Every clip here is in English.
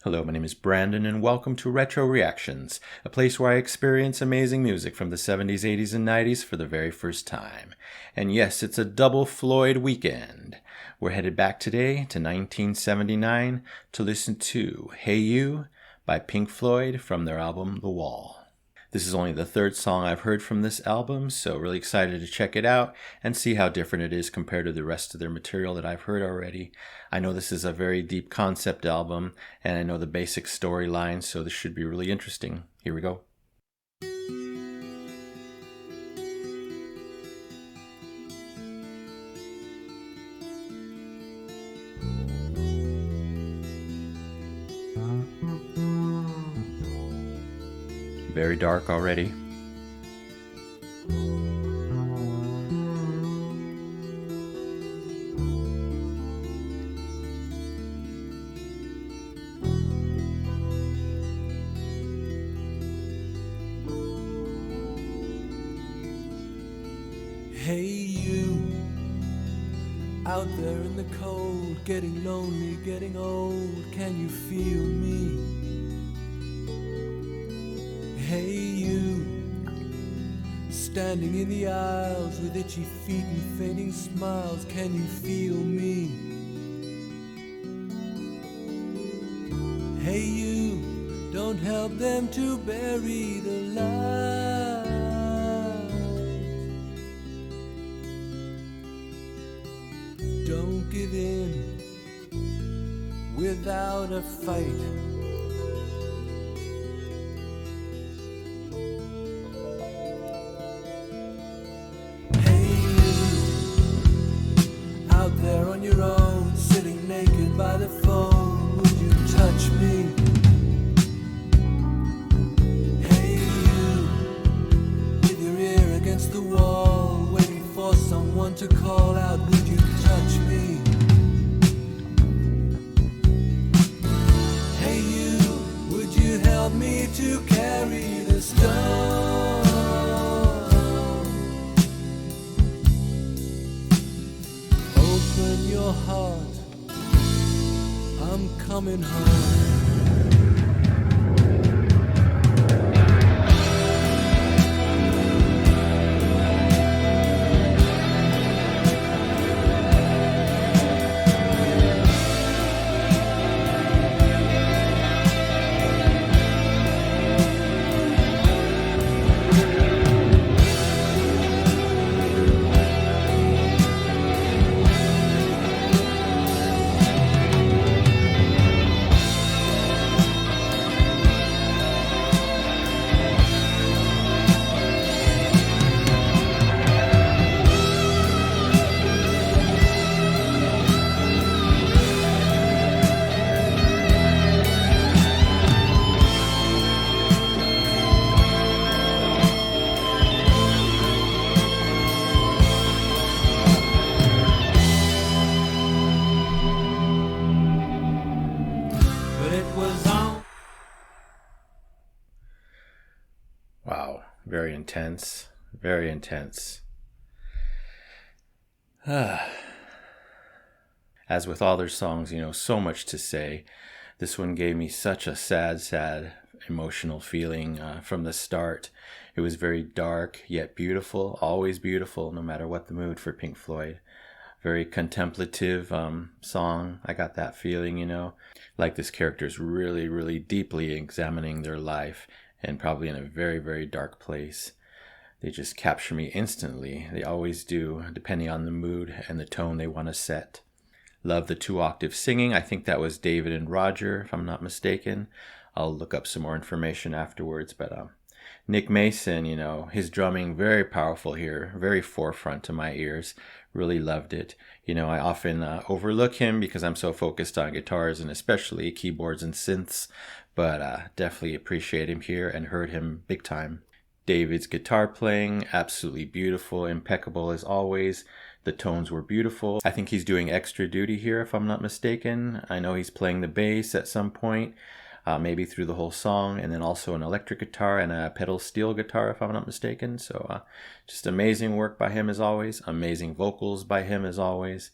Hello, my name is Brandon, and welcome to Retro Reactions, a place where I experience amazing music from the 70s, 80s, and 90s for the very first time. And yes, it's a double Floyd weekend. We're headed back today to 1979 to listen to Hey You by Pink Floyd from their album The Wall. This is only the third song I've heard from this album, so really excited to check it out and see how different it is compared to the rest of their material that I've heard already. I know this is a very deep concept album, and I know the basic storyline, so this should be really interesting. Here we go. Very dark already. Hey you, out there in the cold, getting lonely, getting old, can you feel me? Hey you, standing in the aisles with itchy feet and fading smiles, can you feel me? Hey you, don't help them to bury the light. Don't give in without a fight. There on your own, sitting naked by the phone, would you touch me? Hey you, with your ear against the wall, waiting for someone to call out, would you touch me? Hey you, would you help me to carry the stone? Open your heart, I'm coming home. Wow, very intense, very intense. As with all their songs, so much to say. This one gave me such a sad emotional feeling from the start. It was very dark, yet beautiful, always beautiful, no matter what the mood for Pink Floyd. Very contemplative song. I got that feeling, like this character's really, really deeply examining their life and probably in a very, very dark place. They just capture me instantly. They always do, depending on the mood and the tone they want to set. Love the 2-octave singing. I think that was David and Roger, if I'm not mistaken. I'll look up some more information afterwards, but Nick Mason, his drumming, very powerful here, very forefront to my ears. Really loved it. I often overlook him because I'm so focused on guitars and especially keyboards and synths, but definitely appreciate him here and heard him big time. David's guitar playing, absolutely beautiful, impeccable as always. The tones were beautiful. I think he's doing extra duty here, if I'm not mistaken. I know he's playing the bass at some point. maybe through the whole song, and then also an electric guitar and a pedal steel guitar, if I'm not mistaken. So just amazing work by him as always, amazing vocals by him as always.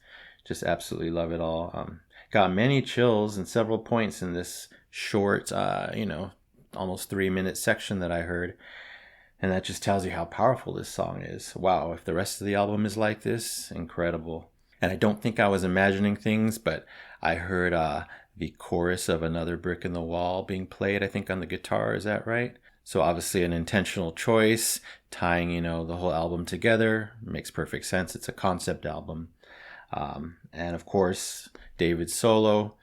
Just absolutely love it all. got many chills and several points in this short, almost 3 minute section that I heard. And that just tells you how powerful this song is. Wow, if the rest of the album is like this, incredible. And I don't think I was imagining things, but I heard the chorus of Another Brick in the Wall being played, I think, on the guitar. Is that right? So obviously an intentional choice, tying, the whole album together. Makes perfect sense. It's a concept album. And of course, David's solo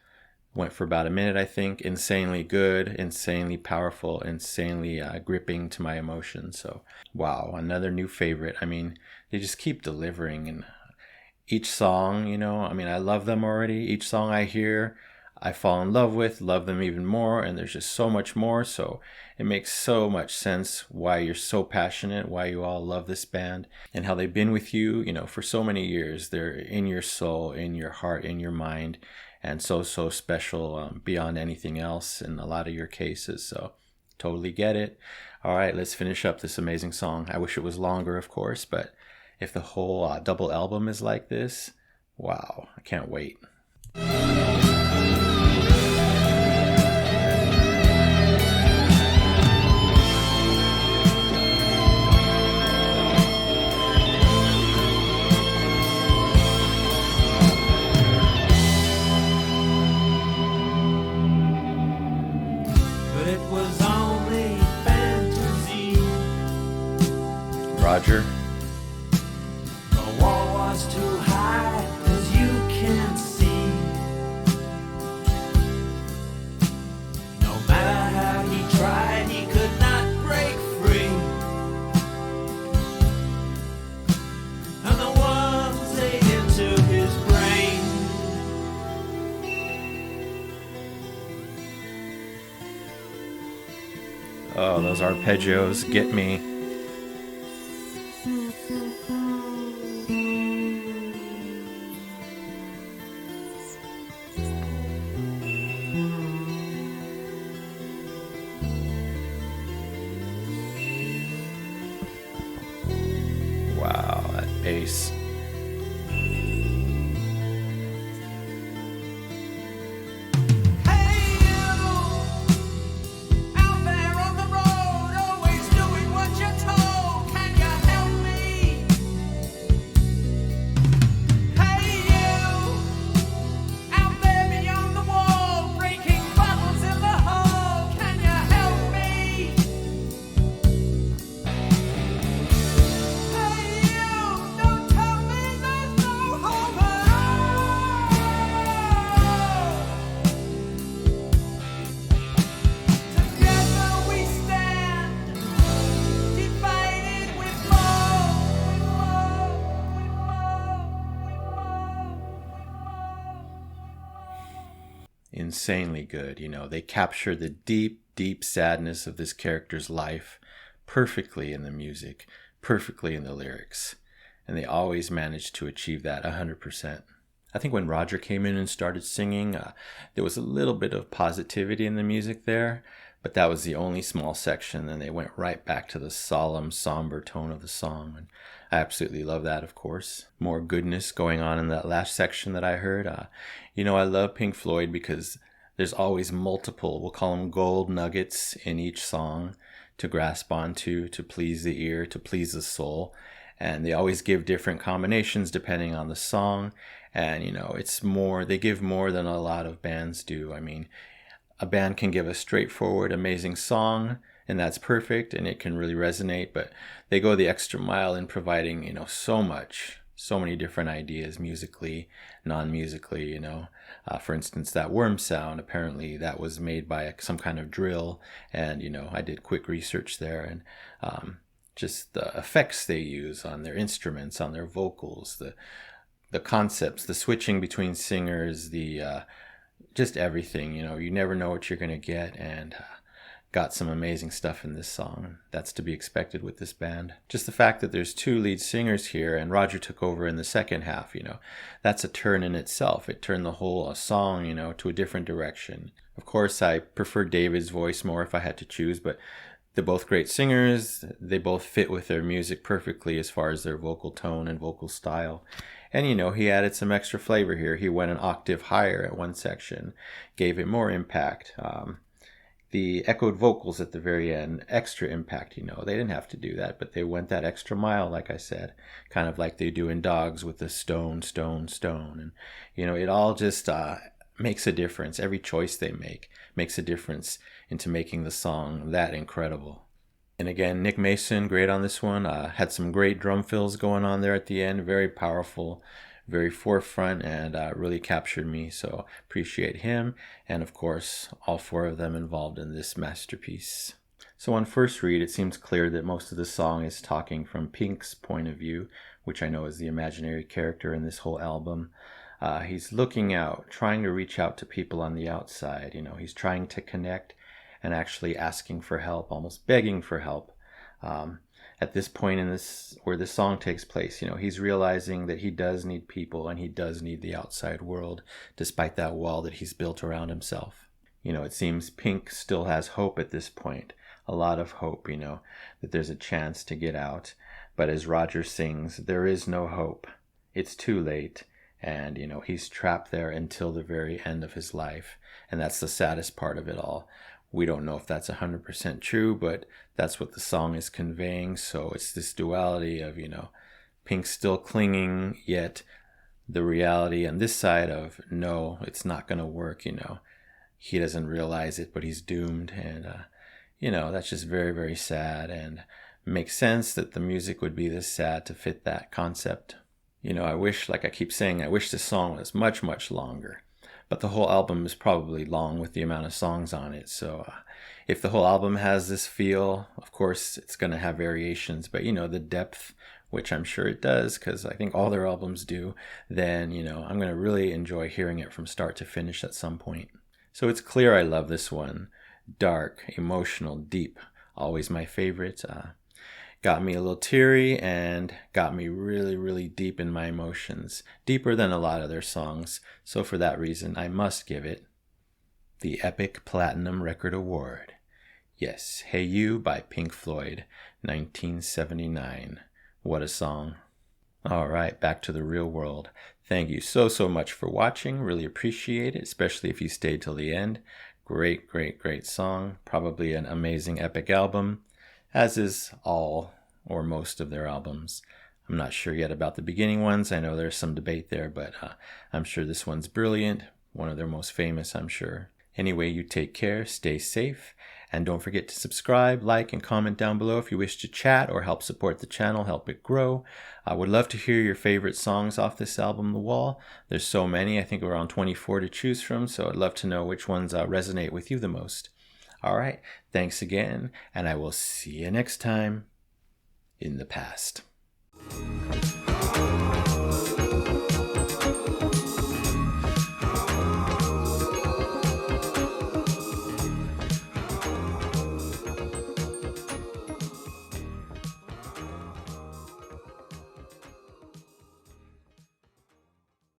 went for about a minute, I think. Insanely good, insanely powerful, insanely gripping to my emotions. So, wow, another new favorite. I mean, they just keep delivering. And each song, I love them already. Each song I hear, I fall in love with, love them even more. And there's just so much more. So it makes so much sense why you're so passionate, why you all love this band, and how they've been with you, for so many years. They're in your soul, in your heart, in your mind, and so special beyond anything else in a lot of your cases. So totally get it. All right, let's finish up this amazing song. I wish it was longer, of course, but if the whole double album is like this, wow, I can't wait. Roger. The wall was too high, as you can see. No matter how he tried, he could not break free. And the worms ate into his brain. Oh, those arpeggios get me. Wow, that bass. Insanely good. They capture the deep sadness of this character's life perfectly in the music, perfectly in the lyrics. And they always manage to achieve that 100%. I think when Roger came in and started singing, there was a little bit of positivity in the music there, but that was the only small section. And they went right back to the solemn, somber tone of the song. And I absolutely love that, of course. More goodness going on in that last section that I heard. I love Pink Floyd because there's always multiple, we'll call them gold nuggets in each song to grasp onto, to please the ear, to please the soul. And they always give different combinations depending on the song. And, it's more, they give more than a lot of bands do. I mean, a band can give a straightforward, amazing song, and that's perfect, and it can really resonate, but they go the extra mile in providing, so much, so many different ideas musically, non-musically, for instance, that worm sound, apparently that was made by some kind of drill, and, I did quick research there, and just the effects they use on their instruments, on their vocals, the concepts, the switching between singers, the just everything, you never know what you're going to get, and got some amazing stuff in this song. That's to be expected with this band. Just the fact that there's two lead singers here and Roger took over in the second half, that's a turn in itself. It turned the whole song, to a different direction. Of course, I prefer David's voice more if I had to choose, but They're both great singers. They both fit with their music perfectly as far as their vocal tone and vocal style. And he added some extra flavor here. He went an octave higher at one section, gave it more impact. The echoed vocals at the very end, extra impact. They didn't have to do that, but they went that extra mile, like I said, kind of like they do in Dogs with the stone, stone, stone. And, it all just makes a difference. Every choice they make makes a difference into making the song that incredible. And again, Nick Mason, great on this one. Had some great drum fills going on there at the end. Very powerful, very forefront, and really captured me. So appreciate him. And of course, all four of them involved in this masterpiece. So on first read, it seems clear that most of the song is talking from Pink's point of view, which I know is the imaginary character in this whole album. He's looking out, trying to reach out to people on the outside. He's trying to connect and actually asking for help, almost begging for help. At this point in this, where this song takes place, he's realizing that he does need people and he does need the outside world, despite that wall that he's built around himself. It seems Pink still has hope at this point, a lot of hope, that there's a chance to get out. But as Roger sings, there is no hope. It's too late. And, he's trapped there until the very end of his life. And that's the saddest part of it all. We don't know if that's 100% true, but that's what the song is conveying. So it's this duality of, Pink still clinging, yet the reality on this side of, no, it's not going to work, He doesn't realize it, but he's doomed. And, that's just very, very sad, and makes sense that the music would be this sad to fit that concept. I wish, like I keep saying, I wish this song was much, much longer. But the whole album is probably long with the amount of songs on it. So if the whole album has this feel, of course, it's going to have variations. But, the depth, which I'm sure it does, because I think all their albums do, then, I'm going to really enjoy hearing it from start to finish at some point. So it's clear I love this one. Dark, emotional, deep, always my favorite. Got me a little teary and got me really, really deep in my emotions, deeper than a lot of their songs. So for that reason, I must give it the Epic Platinum Record Award. Yes, Hey You by Pink Floyd, 1979. What a song. All right, back to the real world. Thank you so much for watching. Really appreciate it, especially if you stayed till the end. Great, great, great song. Probably an amazing epic album, as is all or most of their albums. I'm not sure yet about the beginning ones. I know there's some debate there, but I'm sure this one's brilliant. One of their most famous, I'm sure. Anyway, you take care, stay safe, and don't forget to subscribe, like, and comment down below if you wish to chat or help support the channel, help it grow. I would love to hear your favorite songs off this album, The Wall. There's so many, I think around 24 to choose from, so I'd love to know which ones resonate with you the most. All right, thanks again, and I will see you next time in the past.